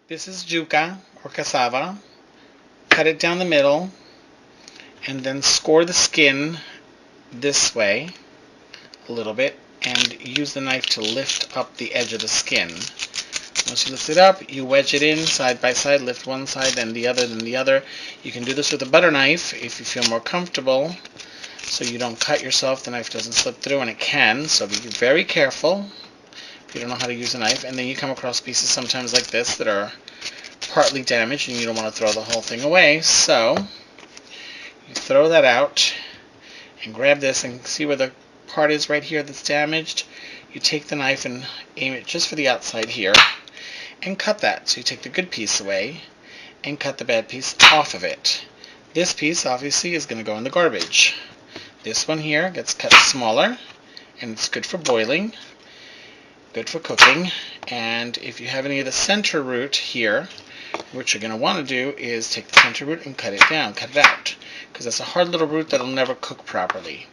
This is Yuca or Cassava. Cut it down the middle and then score the skin this way a little bit and use the knife to lift up the edge of the skin. Once you lift it up, you wedge it in side by side, lift one side, then the other, then the other. You can do this with a butter knife if you feel more comfortable, so you don't cut yourself, the knife doesn't slip through, and it can, so be very careful if you don't know how to use a knife. And then you come across pieces sometimes like this that are partly damaged and you don't want to throw the whole thing away, so you throw that out and grab this and see where the part is right here that's damaged. You take the knife and aim it just for the outside here and cut that. So you take the good piece away and cut the bad piece off of it. This piece obviously is going to go in the garbage. This one here gets cut smaller and it's good for boiling, good for cooking. And if you have any of the center root here, what you're going to want to do is take the center root and cut it down, cut it out, because that's a hard little root that'll never cook properly.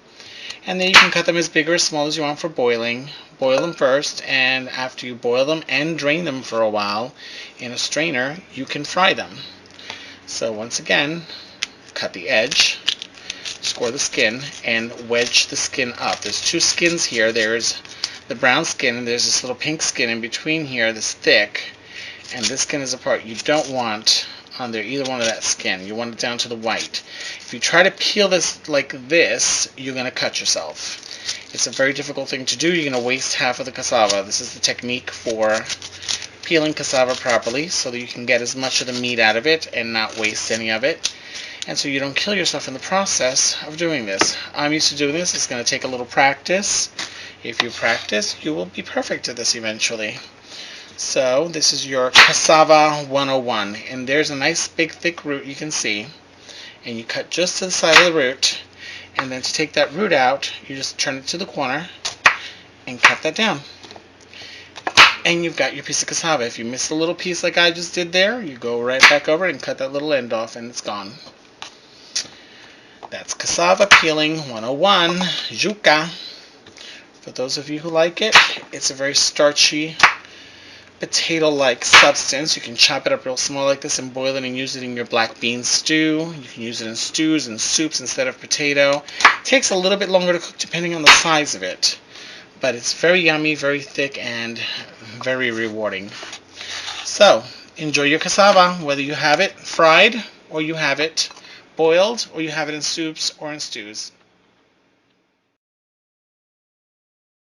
And then you can cut them as big or as small as you want for boiling. Boil them first, and after you boil them and drain them for a while in a strainer, you can fry them. So once again, cut the edge, score the skin, and wedge the skin up. There's two skins here. There's the brown skin, and there's this little pink skin in between here that's thick, and this skin is the part you don't want on there, either one of that skin. You want it down to the white. If you try to peel this like this, you're going to cut yourself. It's a very difficult thing to do. You're going to waste half of the cassava. This is the technique for peeling cassava properly so that you can get as much of the meat out of it and not waste any of it. And so you don't kill yourself in the process of doing this. I'm used to doing this. It's going to take a little practice. If you practice, you will be perfect at this eventually. So this is your Cassava 101, and there's a nice big thick root you can see, and you cut just to the side of the root, and then to take that root out you just turn it to the corner and cut that down, and you've got your piece of cassava. If you miss a little piece like I just did there, you go right back over and cut that little end off and it's gone. That's Cassava Peeling 101, Yuca. For those of you who like it, it's a very starchy potato-like substance. You can chop it up real small like this and boil it and use it in your black bean stew. You can use it in stews and soups instead of potato. It takes a little bit longer to cook depending on the size of it, but it's very yummy, very thick, and very rewarding. So enjoy your cassava, whether you have it fried or you have it boiled or you have it in soups or in stews.